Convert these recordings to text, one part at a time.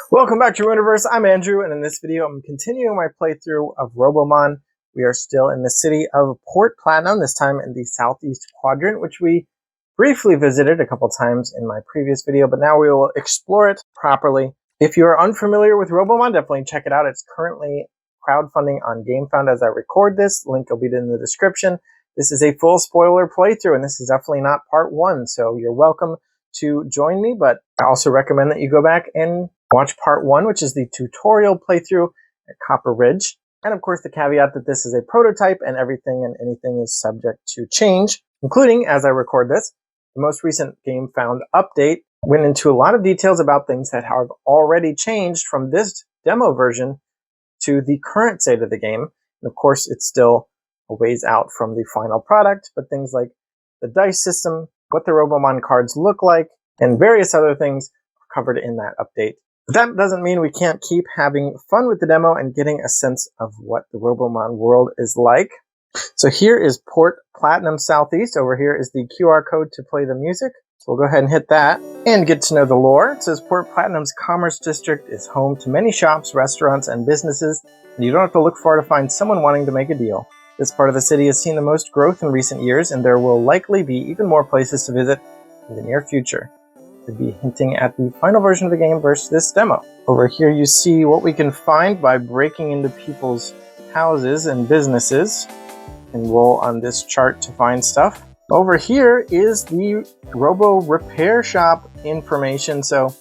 Welcome back to Universe. I'm Andrew, and in this video, I'm continuing my playthrough of RoboMon. We are still in the city of Port Platinum, this time in the southeast quadrant, which we briefly visited a couple times in my previous video, but now we will explore it properly. If you are unfamiliar with RoboMon, definitely check it out. It's currently crowdfunding on GameFound as I record this. Link will be in the description. This is a full spoiler playthrough, and this is definitely not part one, so you're welcome to join me, but I also recommend that you go back and watch part one, which is the tutorial playthrough at Copper Ridge. And of course, the caveat that this is a prototype and everything and anything is subject to change, including, as I record this, the most recent GameFound update went into a lot of details about things that have already changed from this demo version to the current state of the game. And of course, it's still a ways out from the final product, but things like the dice system, what the RoboMon cards look like, and various other things are covered in that update. But that doesn't mean we can't keep having fun with the demo and getting a sense of what the RoboMon world is like. So here is Port Platinum Southeast. Over here is the QR code to play the music. So we'll go ahead and hit that and get to know the lore. It says Port Platinum's Commerce District is home to many shops, restaurants, and businesses, and you don't have to look far to find someone wanting to make a deal. This part of the city has seen the most growth in recent years, and there will likely be even more places to visit in the near future. Could be hinting at the final version of the game versus this demo. Over here you see what we can find by breaking into people's houses and businesses, and roll on this chart to find stuff. Over here is the Robo Repair Shop information, so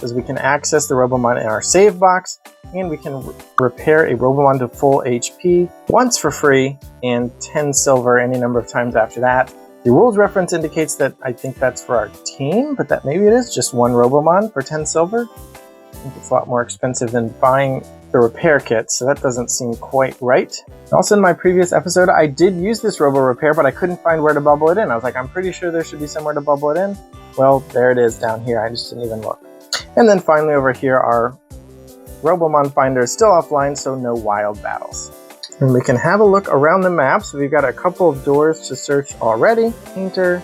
as we can access the RoboMon in our save box, and we can repair a RoboMon to full HP once for free and 10 silver any number of times after that. The rules reference indicates that I think that's for our team, but that maybe it is just one RoboMon for 10 silver. I think it's a lot more expensive than buying the repair kit, so that doesn't seem quite right. Also in my previous episode, I did use this Robo Repair, but I couldn't find where to bubble it in. I was like, I'm pretty sure there should be somewhere to bubble it in. Well, there it is down here. I just didn't even look. And then finally over here, our RoboMon Finder is still offline, so no wild battles. And we can have a look around the map. So we've got a couple of doors to search already. Painter,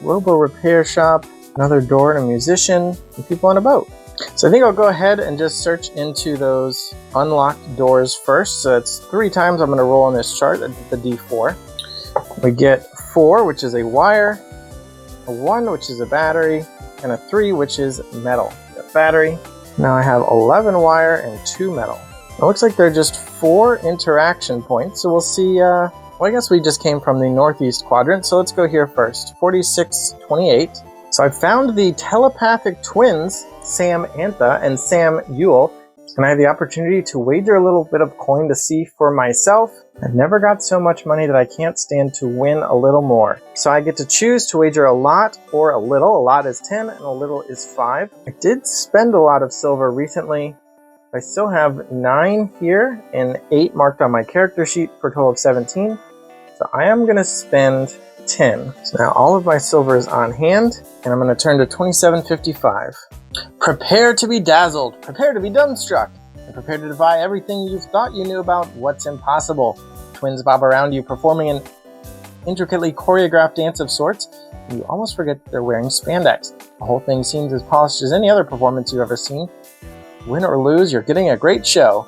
Robo Repair Shop, another door and a musician, and people on a boat. So I think I'll go ahead and just search into those unlocked doors first. So it's 3 times I'm going to roll on this chart at the D4. We get 4, which is a wire, a 1, which is a battery, and a 3, which is metal. Battery. Now I have 11 wire and 2 metal. It looks like there are just 4 interaction points, so we'll see, well, I guess we just came from the northeast quadrant, so let's go here first. 4628. So I found the telepathic twins, Sam Antha and Sam Yule, and I have the opportunity to wager a little bit of coin to see for myself. I've never got so much money that I can't stand to win a little more. So I get to choose to wager a lot or a little. A lot is 10 and a little is 5. I did spend a lot of silver recently. I still have 9 here and 8 marked on my character sheet for a total of 17. So I am going to spend 10. So now all of my silver is on hand, and I'm going to turn to 27.55. Prepare to be dazzled, prepare to be dumbstruck, and prepare to defy everything you've thought you knew about what's impossible. Twins bob around you, performing an intricately choreographed dance of sorts, and you almost forget they're wearing spandex. The whole thing seems as polished as any other performance you've ever seen. Win or lose, you're getting a great show.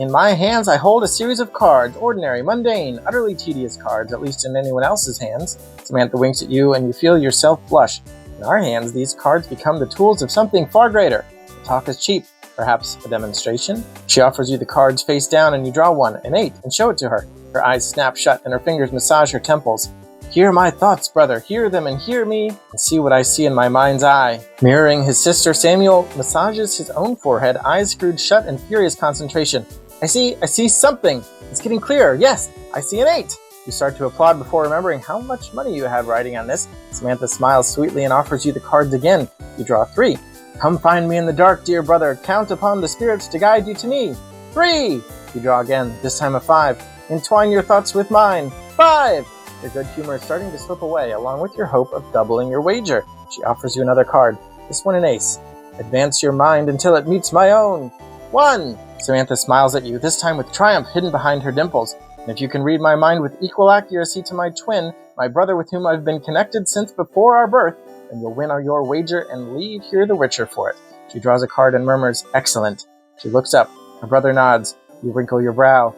In my hands, I hold a series of cards, ordinary, mundane, utterly tedious cards, at least in anyone else's hands. Samantha winks at you, and you feel yourself blush. In our hands, these cards become the tools of something far greater. The talk is cheap, perhaps a demonstration. She offers you the cards face down, and you draw one, an 8, and show it to her. Her eyes snap shut, and her fingers massage her temples. Hear my thoughts, brother, hear them and hear me, and see what I see in my mind's eye. Mirroring his sister, Samuel massages his own forehead, eyes screwed shut in furious concentration. I see something. It's getting clearer. Yes, I see an 8. You start to applaud before remembering how much money you have riding on this. Samantha smiles sweetly and offers you the cards again. You draw 3. Come find me in the dark, dear brother. Count upon the spirits to guide you to me. 3. You draw again, this time a 5. Entwine your thoughts with mine. 5. Your good humor is starting to slip away, along with your hope of doubling your wager. She offers you another card, this one an ace. Advance your mind until it meets my own. 1. Samantha smiles at you, this time with triumph hidden behind her dimples. And if you can read my mind with equal accuracy to my twin, my brother with whom I've been connected since before our birth, then you'll win your wager and leave here the richer for it. She draws a card and murmurs, "Excellent." She looks up. Her brother nods. You wrinkle your brow.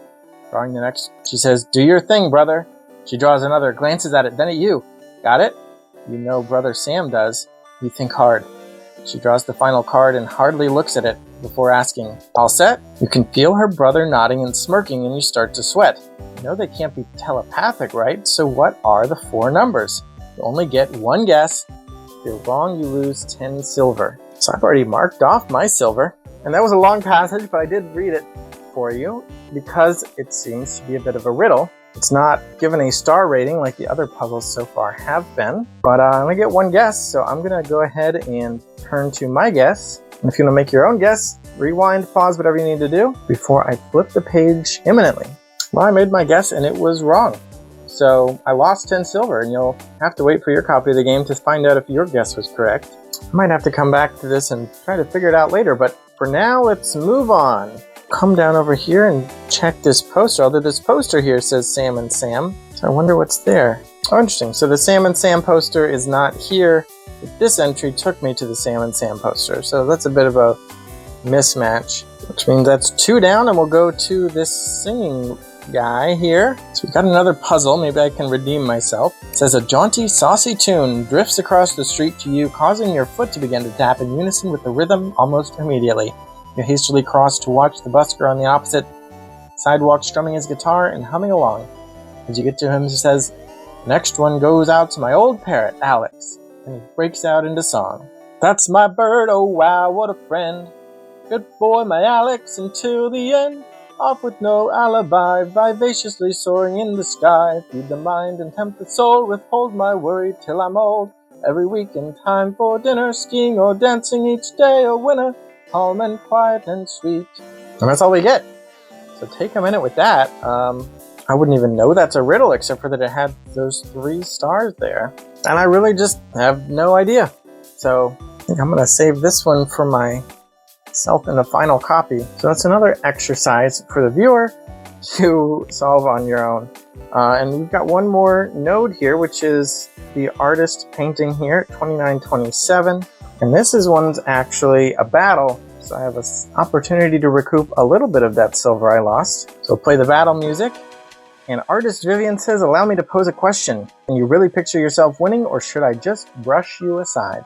Drawing the next, she says, "Do your thing, brother." She draws another, glances at it, then at you. Got it? You know brother Sam does. You think hard. She draws the final card and hardly looks at it before asking, "All set?" You can feel her brother nodding and smirking, and you start to sweat. You know they can't be telepathic, right? So what are the 4 numbers? You only get one guess. If you're wrong, you lose 10 silver. So I've already marked off my silver. And that was a long passage, but I did read it for you because it seems to be a bit of a riddle. It's not given a star rating like the other puzzles so far have been, but I'm going to get one guess, so I'm going to go ahead and turn to my guess. And if you want to make your own guess, rewind, pause, whatever you need to do before I flip the page imminently. Well, I made my guess and it was wrong. So I lost 10 silver, and you'll have to wait for your copy of the game to find out if your guess was correct. I might have to come back to this and try to figure it out later, but for now, let's move on. Come down over here and check this poster, although this poster here says Sam and Sam, so I wonder what's there. Oh, interesting. So the Sam and Sam poster is not here, but this entry took me to the Sam and Sam poster, so that's a bit of a mismatch, which means that's 2 down, and we'll go to this singing guy here. So we got another puzzle. Maybe I can redeem myself. It says, a jaunty, saucy tune drifts across the street to you, causing your foot to begin to tap in unison with the rhythm almost immediately. You hastily cross to watch the busker on the opposite sidewalk strumming his guitar and humming along. As you get to him, he says, "Next one goes out to my old parrot, Alex." And he breaks out into song. "That's my bird, oh wow, what a friend. Good boy, my Alex, until the end. Off with no alibi, vivaciously soaring in the sky. Feed the mind and tempt the soul, withhold my worry till I'm old. Every week in time for dinner, skiing or dancing, each day a winner. Calm and quiet and sweet." And that's all we get. So take a minute with that. I wouldn't even know that's a riddle except for that it had those 3 stars there. And I really just have no idea. So I think I'm going to save this one for myself in the final copy. So that's another exercise for the viewer to solve on your own. And we've got one more node here, which is the artist painting here, 2927. And this is one's actually a battle, so I have an opportunity to recoup a little bit of that silver I lost. So play the battle music. And artist Vivian says, "Allow me to pose a question. Can you really picture yourself winning, or should I just brush you aside?"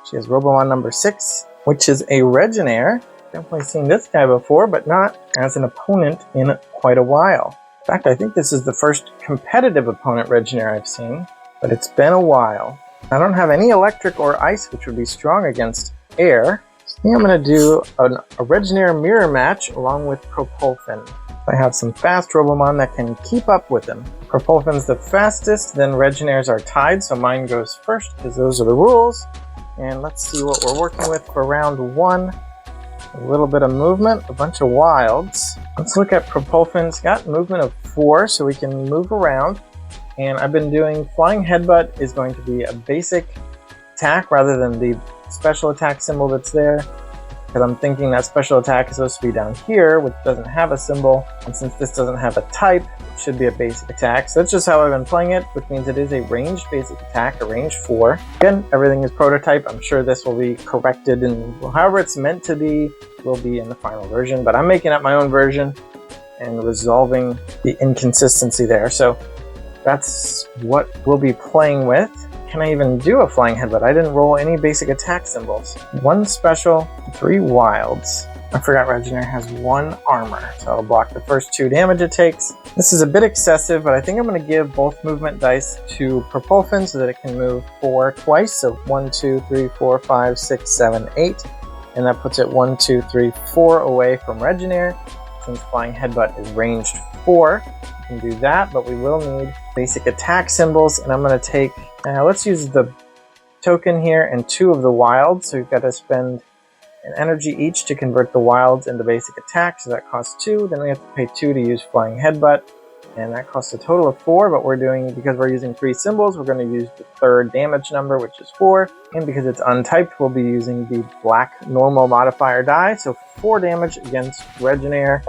She has RoboMon number 6, which is a Reginaire. Definitely seen this guy before, but not as an opponent in quite a while. In fact, I think this is the first competitive opponent Reginaire I've seen, but it's been a while. I don't have any electric or ice, which would be strong against air. So I think I'm going to do a Reginaire mirror match along with Propulfin. I have some fast RoboMon that can keep up with him. Propulfin's the fastest, then Reginaires are tied, so mine goes first because those are the rules. And let's see what we're working with for round 1. A little bit of movement, a bunch of wilds. Let's look at Propulfin's got movement of 4, so we can move around. And I've been doing Flying Headbutt is going to be a basic attack rather than the special attack symbol that's there. Because I'm thinking that special attack is supposed to be down here, which doesn't have a symbol. And since this doesn't have a type, it should be a basic attack. So that's just how I've been playing it, which means it is a ranged basic attack, a range 4. Again, everything is prototype. I'm sure this will be corrected, and however it's meant to be will be in the final version. But I'm making up my own version and resolving the inconsistency there. So that's what we'll be playing with. Can I even do a Flying Headbutt? I didn't roll any basic attack symbols. 1 special, 3 wilds. I forgot Reginaire has 1 armor, so I'll block the first 2 damage it takes. This is a bit excessive, but I think I'm going to give both movement dice to Propulfin so that it can move 4 twice. So 1, 2, 3, 4, 5, 6, 7, 8. And that puts it 1, 2, 3, 4 away from Reginaire. Since Flying Headbutt is ranged 4, we can do that, but we will need basic attack symbols, and I'm going to take, let's use the token here and 2 of the wilds, so we've got to spend an energy each to convert the wilds into basic attack, so that costs 2, then we have to pay 2 to use Flying Headbutt, and that costs a total of 4, but because we're using 3 symbols, we're going to use the 3rd damage number, which is 4, and because it's untyped, we'll be using the black normal modifier die, so 4 damage against Reginaire.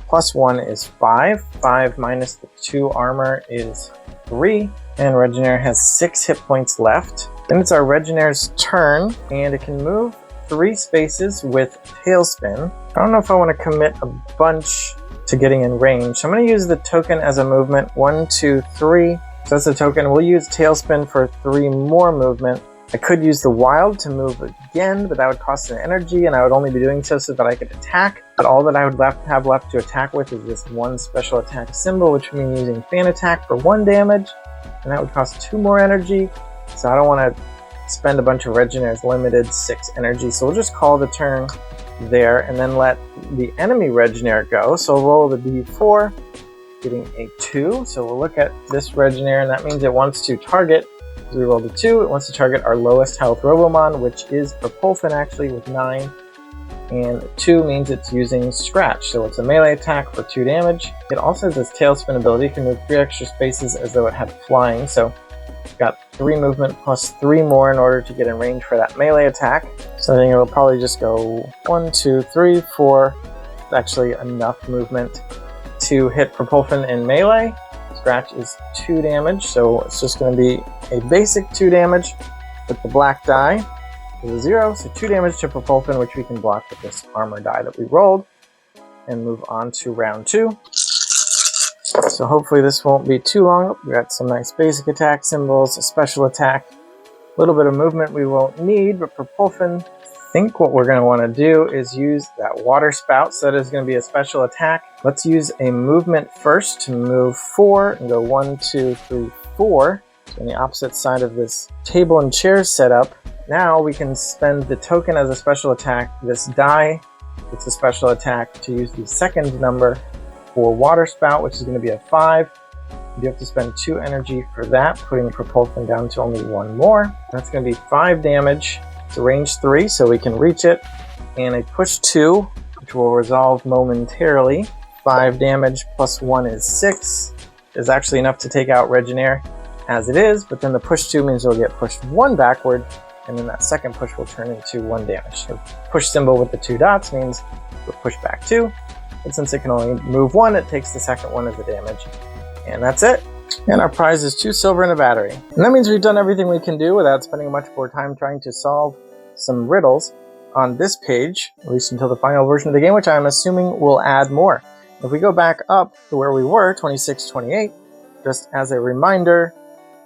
Plus 1 is 5. 5 minus the 2 armor is 3. And Reginaire has 6 hit points left. Then it's our Reginaire's turn, and it can move 3 spaces with tailspin. I don't know if I want to commit a bunch to getting in range, so I'm going to use the token as a movement. 1, 2, 3. So that's the token. We'll use tailspin for 3 more movement. I could use the wild to move again, but that would cost an energy, and I would only be doing so that I could attack. But all that I would have left to attack with is this 1 special attack symbol, which would mean using fan attack for 1 damage, and that would cost 2 more energy. So I don't want to spend a bunch of Regener's limited 6 energy, so we'll just call the turn there and then let the enemy Regener go. So we'll roll the d4, getting a 2. So we'll look at this Regener, and that means it wants to target. We rolled a 2. It wants to target our lowest health RoboMon, which is Propulsion actually with 9. And 2 means it's using Scratch, so it's a melee attack for 2 damage. It also has this Tailspin ability. It can move 3 extra spaces as though it had flying, so we've got 3 movement plus 3 more in order to get in range for that melee attack. So I think it'll probably just go 1, 2, 3, 4. It's actually enough movement to hit Propulsion in melee. Scratch is 2 damage, so it's just going to be a basic 2 damage with the black die. Is a 0, so 2 damage to Propulsion, which we can block with this armor die that we rolled, and move on to round 2. So hopefully this won't be too long. We got some nice basic attack symbols, a special attack, a little bit of movement we won't need, but Propulsion. I think what we're going to want to do is use that water spout, so that is going to be a special attack. Let's use a movement first to move 4 and go 1, 2, 3, 4. So on the opposite side of this table and chair setup. Now we can spend the token as a special attack. This die, it's a special attack to use the second number for water spout, which is going to be a 5. You have to spend 2 energy for that, putting Propulsion down to only 1 more. That's going to be 5 damage. It's a range 3, so we can reach it. And a push 2, which will resolve momentarily. 5 damage plus 1 is 6. Is actually enough to take out Regener as it is, but then the push 2 means it'll get pushed 1 backward, and then that second push will turn into 1 damage. So push symbol with the 2 dots means we'll push back 2, but since it can only move 1, it takes the second one as a damage. And that's it. And our prize is 2 silver and a battery. And that means we've done everything we can do without spending much more time trying to solve some riddles on this page, at least until the final version of the game, which I'm assuming will add more. If we go back up to where we were, 26, 28, just as a reminder,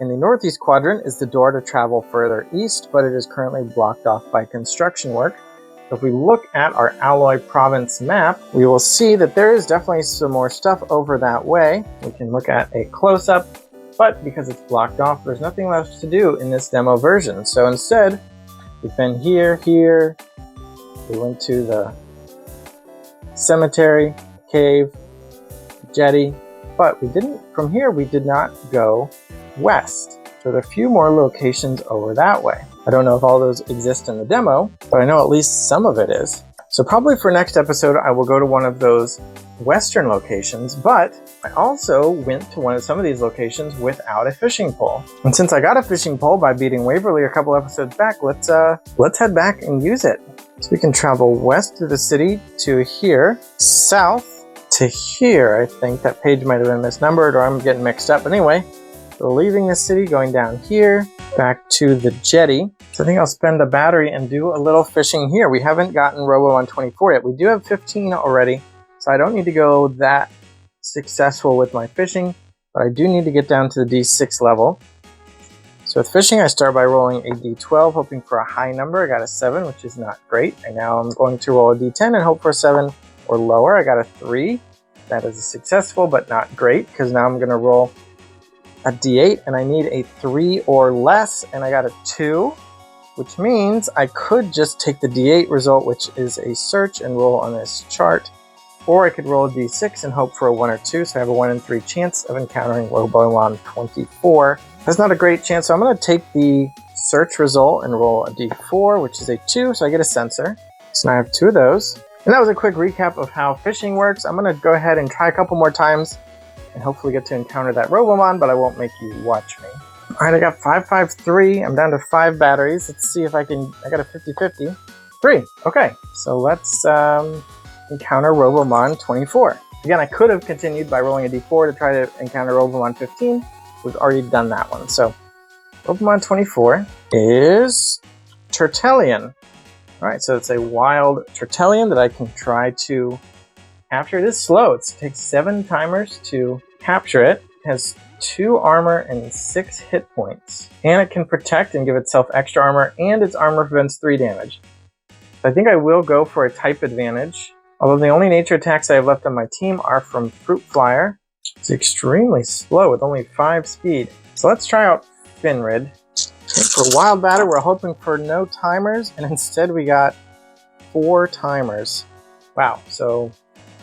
in the northeast quadrant is the door to travel further east, but it is currently blocked off by construction work. If we look at our Alloy Province map, we will see that there is definitely some more stuff over that way. We can look at a close-up, but because it's blocked off, there's nothing left to do in this demo version. So instead, we've been here, we went to the cemetery, cave, jetty, but from here we did not go west. So there are a few more locations over that way. I don't know if all those exist in the demo, but I know at least some of it is. So probably for next episode, I will go to one of those western locations, but I also went to some of these locations without a fishing pole. And since I got a fishing pole by beating Waverly a couple episodes back, let's head back and use it. So we can travel west through the city to here, south to here. I think that page might have been misnumbered, or I'm getting mixed up. But anyway, so leaving the city, going down here, back to the jetty. So I think I'll spend a battery and do a little fishing here. We haven't gotten RoboMon 24 yet. We do have 15 already, so I don't need to go that successful with my fishing, but I do need to get down to the D6 level. So with fishing, I start by rolling a D12, hoping for a high number. I got a 7, which is not great. And now I'm going to roll a D10 and hope for a 7 or lower. I got a 3. That is a successful, but not great, because now I'm going to roll a D8, and I need a 3 or less, and I got a 2, which means I could just take the D8 result, which is a search, and roll on this chart, or I could roll a D6 and hope for a 1 or 2, so I have a 1 in 3 chance of encountering RoboMon 24. That's not a great chance, so I'm going to take the search result and roll a D4, which is a 2, so I get a sensor. So now I have 2 of those. And that was a quick recap of how fishing works. I'm going to go ahead and try a couple more times and hopefully get to encounter that RoboMon, but I won't make you watch me. Alright, I got 553. I'm down to 5 batteries. Let's see if I can... I got a 50-50. 3. Okay, so let's encounter RoboMon 24. Again, I could have continued by rolling a D4 to try to encounter RoboMon 15. We've already done that one. So RoboMon 24 is Tertellian. Alright, so it's a wild tertellian that I can try to capture. It is slow. It takes 7 timers to capture it. It has 2 armor and 6 hit points. And it can protect and give itself extra armor, and its armor prevents 3 damage. So I think I will go for a type advantage. Although the only nature attacks I have left on my team are from Fruit Flyer. It's extremely slow with only 5 speed. So let's try out Finrid. For Wild Batter, we're hoping for no timers, and instead we got 4 timers. Wow, so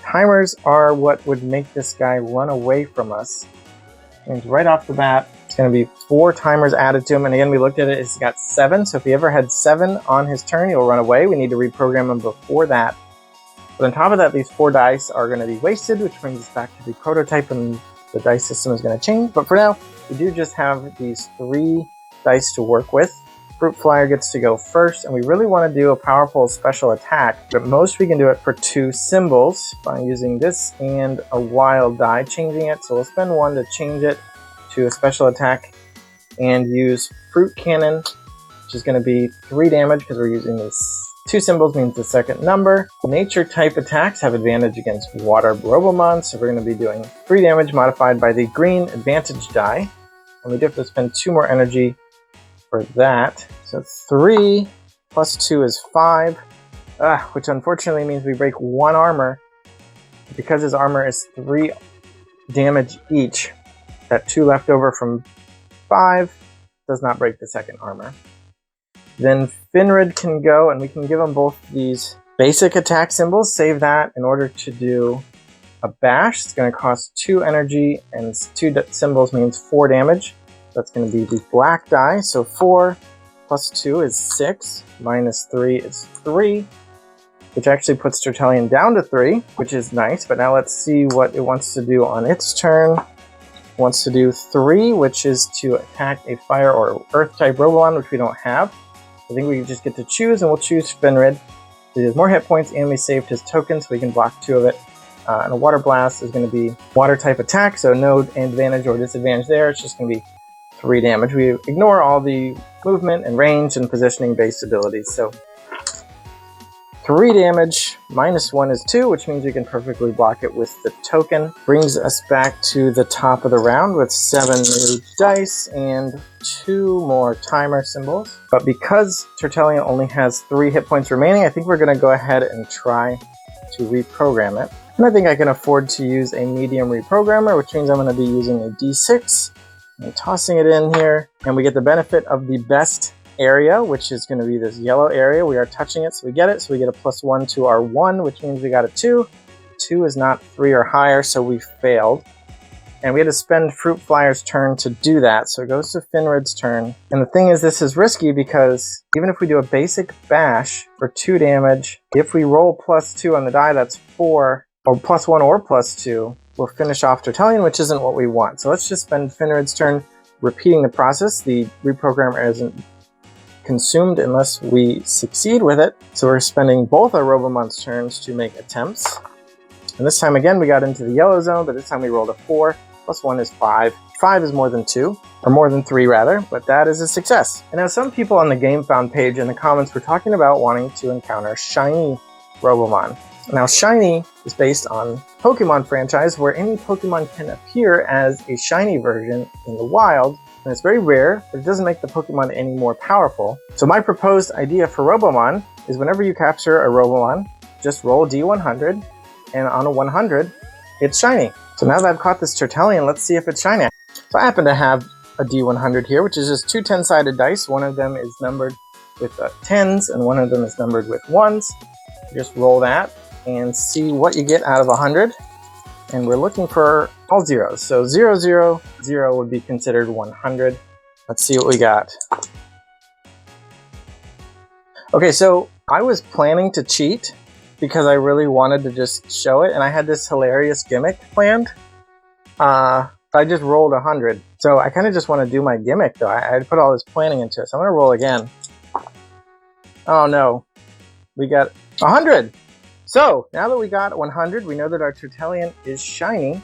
timers are what would make this guy run away from us. And right off the bat, it's going to be 4 timers added to him. And again, we looked at it, he's got 7. So if he ever had 7 on his turn, he'll run away. We need to reprogram him before that. But on top of that, these 4 dice are going to be wasted, which brings us back to the prototype, and the dice system is going to change. But for now, we do just have these 3 dice to work with. Fruit Flyer gets to go first, and we really want to do a powerful special attack. But most we can do it for 2 symbols by using this and a wild die, changing it. So we'll spend 1 to change it to a special attack and use Fruit Cannon, which is going to be 3 damage because we're using these 2 symbols, means the second number. Nature type attacks have advantage against water RoboMon, so we're going to be doing 3 damage modified by the green advantage die. And we do have to spend 2 more energy for that. So 3 plus 2 is 5, which unfortunately means we break 1 armor. Because his armor is 3 damage each, that 2 left over from 5 does not break the second armor. Then Finrid can go, and we can give him both these basic attack symbols. Save that in order to do a bash. It's going to cost 2 energy, and 2 symbols means 4 damage. That's going to be the black die. So 4 plus 2 is 6, minus 3 is 3, which actually puts Tertellian down to 3, which is nice. But now let's see what it wants to do on its turn. It wants to do 3, which is to attack a fire or earth type RoboMon, which we don't have. I think we just get to choose, and we'll choose Finrid. He has more hit points, and we saved his token, so we can block 2 of it. And a Water Blast is going to be water type attack, so no advantage or disadvantage there. It's just going to be 3 damage. We ignore all the movement and range and positioning based abilities. So 3 damage, minus 1 is 2, which means we can perfectly block it with the token. Brings us back to the top of the round with 7 new dice and 2 more timer symbols. But because Tertellian only has 3 hit points remaining, I think we're going to go ahead and try to reprogram it. And I think I can afford to use a medium reprogrammer, which means I'm going to be using a D6 and tossing it in here. And we get the benefit of the best area, which is going to be this yellow area. We are touching it, so we get it. So we get a +1 to our 1, which means we got a 2. 2 is not 3 or higher, so we failed. And we had to spend Fruit Flyer's turn to do that, so it goes to Finrid's turn. And the thing is, this is risky because even if we do a basic bash for 2 damage, if we roll +2 on the die, that's 4, or +1 or +2, we'll finish off Tertellian, which isn't what we want. So let's just spend Finrid's turn repeating the process. The reprogrammer isn't consumed unless we succeed with it. So we're spending both our RoboMon's turns to make attempts. And this time again, we got into the yellow zone, but this time we rolled a 4. +1 is 5. 5 is more than 2, or more than 3 rather, but that is a success. And now some people on the GameFound page in the comments were talking about wanting to encounter shiny RoboMon. Now shiny is based on Pokemon franchise, where any Pokemon can appear as a shiny version in the wild. And it's very rare, but it doesn't make the Pokemon any more powerful. So my proposed idea for RoboMon is whenever you capture a RoboMon, just roll D100, and on a 100, it's shiny. So now that I've caught this Tertellian, let's see if it's shiny. So I happen to have a D100 here, which is just 2 10-sided dice. One of them is numbered with 10s, and one of them is numbered with 1s. Just roll that and see what you get out of 100. And we're looking for all zeros. So 0, 0, 0 would be considered 100. Let's see what we got. Okay, so I was planning to cheat because I really wanted to just show it, and I had this hilarious gimmick planned. I just rolled 100. So I kind of just want to do my gimmick though. I had put all this planning into it. So I'm going to roll again. Oh no, we got 100. So, now that we got 100, we know that our Tertellian is shiny,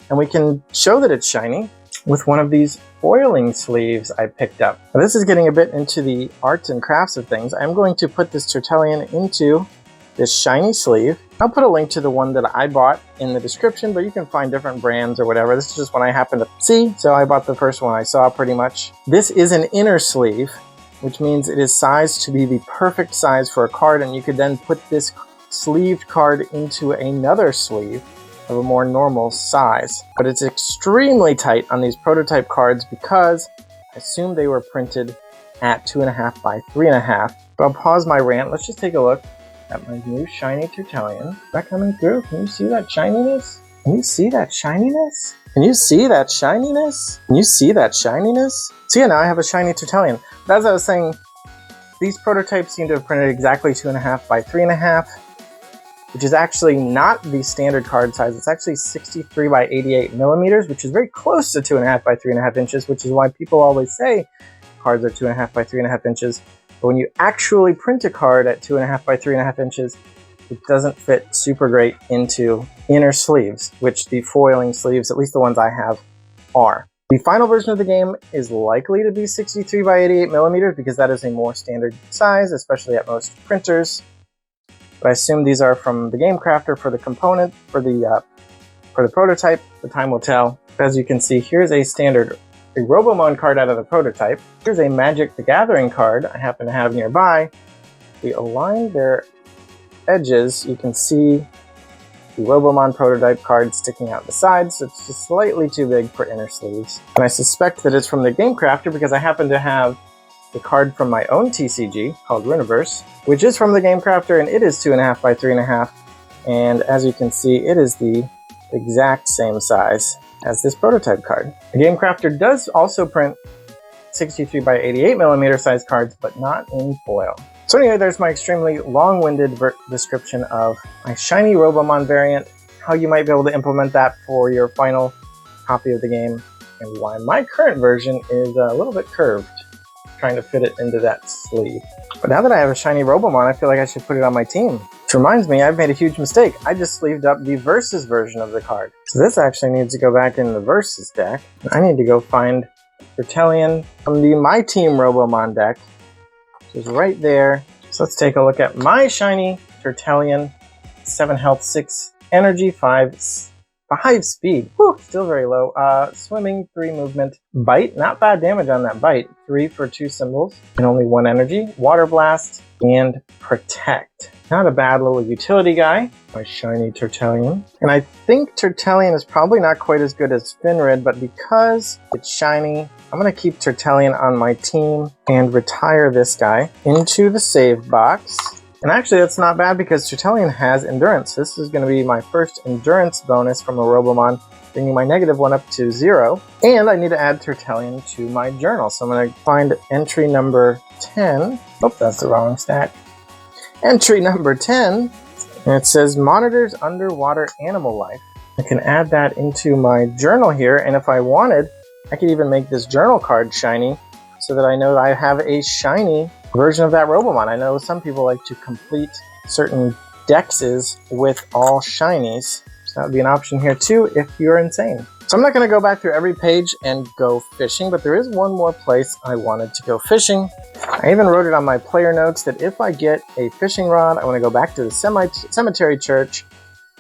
and we can show that it's shiny with one of these foiling sleeves I picked up. Now, this is getting a bit into the arts and crafts of things. I'm going to put this tertellian into this shiny sleeve. I'll put a link to the one that I bought in the description, but you can find different brands or whatever. This is just one I happened to see, so I bought the first one I saw pretty much. This is an inner sleeve, which means it is sized to be the perfect size for a card, and you could then put this sleeved card into another sleeve of a more normal size. But it's extremely tight on these prototype cards because I assume they were printed at 2.5 by 3.5. But I'll pause my rant. Let's just take a look at my new shiny tertellian. Is that coming through? Can you see that shininess? Can you see that shininess? Can you see that shininess? Can you see that shininess? So yeah, now I have a shiny tertellian. But as I was saying, these prototypes seem to have printed exactly 2.5 by 3.5, which is actually not the standard card size. It's actually 63 by 88 millimeters, which is very close to 2.5 by 3.5 inches, which is why people always say cards are 2.5 by 3.5 inches. But when you actually print a card at 2.5 by 3.5 inches, it doesn't fit super great into inner sleeves, which the foiling sleeves, at least the ones I have, are. The final version of the game is likely to be 63 by 88 millimeters because that is a more standard size, especially at most printers. But I assume these are from the game crafter for the component, for the prototype. The time will tell. As you can see, here's a standard RoboMon card out of the prototype. Here's a Magic the Gathering card I happen to have nearby. We align their edges. You can see the RoboMon prototype card sticking out the sides, so it's just slightly too big for inner sleeves. And I suspect that it's from the game crafter because I happen to have the card from my own TCG called Runiverse, which is from the game crafter, and it is 2.5 by 3.5. And as you can see, it is the exact same size as this prototype card. The game crafter does also print 63 by 88 millimeter size cards, but not in foil. So anyway, there's my extremely long-winded description of my shiny RoboMon variant, how you might be able to implement that for your final copy of the game, and why my current version is a little bit curved, trying to fit it into that sleeve. But now that I have a shiny RoboMon, I feel like I should put it on my team. Which reminds me, I've made a huge mistake. I just sleeved up the Versus version of the card. So this actually needs to go back in the Versus deck. I need to go find tertellian from the My Team RoboMon deck, which is right there. So let's take a look at my shiny tertellian. 7 health, 6 energy, 5 speed. Whew, still very low. Swimming, 3 movement. Bite, not bad damage on that bite. 3 for 2 symbols and only 1 energy. Water blast and protect. Not a bad little utility guy. My shiny tertellian. And I think tertellian is probably not quite as good as Finrid, but because it's shiny, I'm going to keep tertellian on my team and retire this guy into the save box. And actually that's not bad because tertellian has endurance. This is going to be my first endurance bonus from a RoboMon, bringing my -1 up to 0. And I need to add tertellian to my journal. So I'm going to find entry number 10. Oh, that's the wrong stat. Entry number 10. And it says monitors underwater animal life. I can add that into my journal here. And if I wanted, I could even make this journal card shiny so that I know I have a shiny version of that RoboMon. I know some people like to complete certain dexes with all shinies. So that would be an option here too if you're insane. So I'm not going to go back through every page and go fishing, but there is one more place I wanted to go fishing. I even wrote it on my player notes that if I get a fishing rod, I want to go back to the cemetery church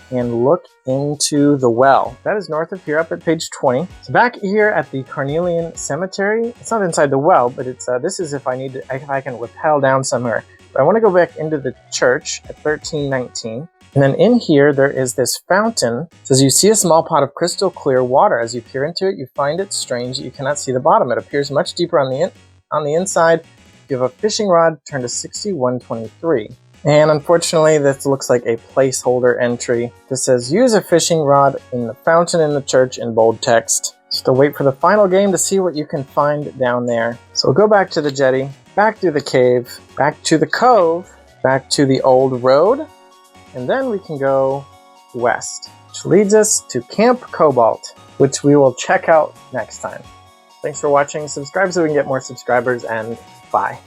and look into the well. That is north of here, up at page 20. So back here at the Carnelian Cemetery, it's not inside the well, but it's this is if I need to, if I can rappel down somewhere. But I want to go back into the church at 1319. And then in here, there is this fountain. It says, you see a small pot of crystal clear water. As you peer into it, you find it strange that you cannot see the bottom. It appears much deeper on the inside. If you have a fishing rod, turn to 6123. And unfortunately, this looks like a placeholder entry. This says, use a fishing rod in the fountain in the church in bold text. Still wait for the final game to see what you can find down there. So we'll go back to the jetty, back through the cave, back to the cove, back to the old road, and then we can go west, which leads us to Camp Cobalt, which we will check out next time. Thanks for watching. Subscribe so we can get more subscribers, and bye.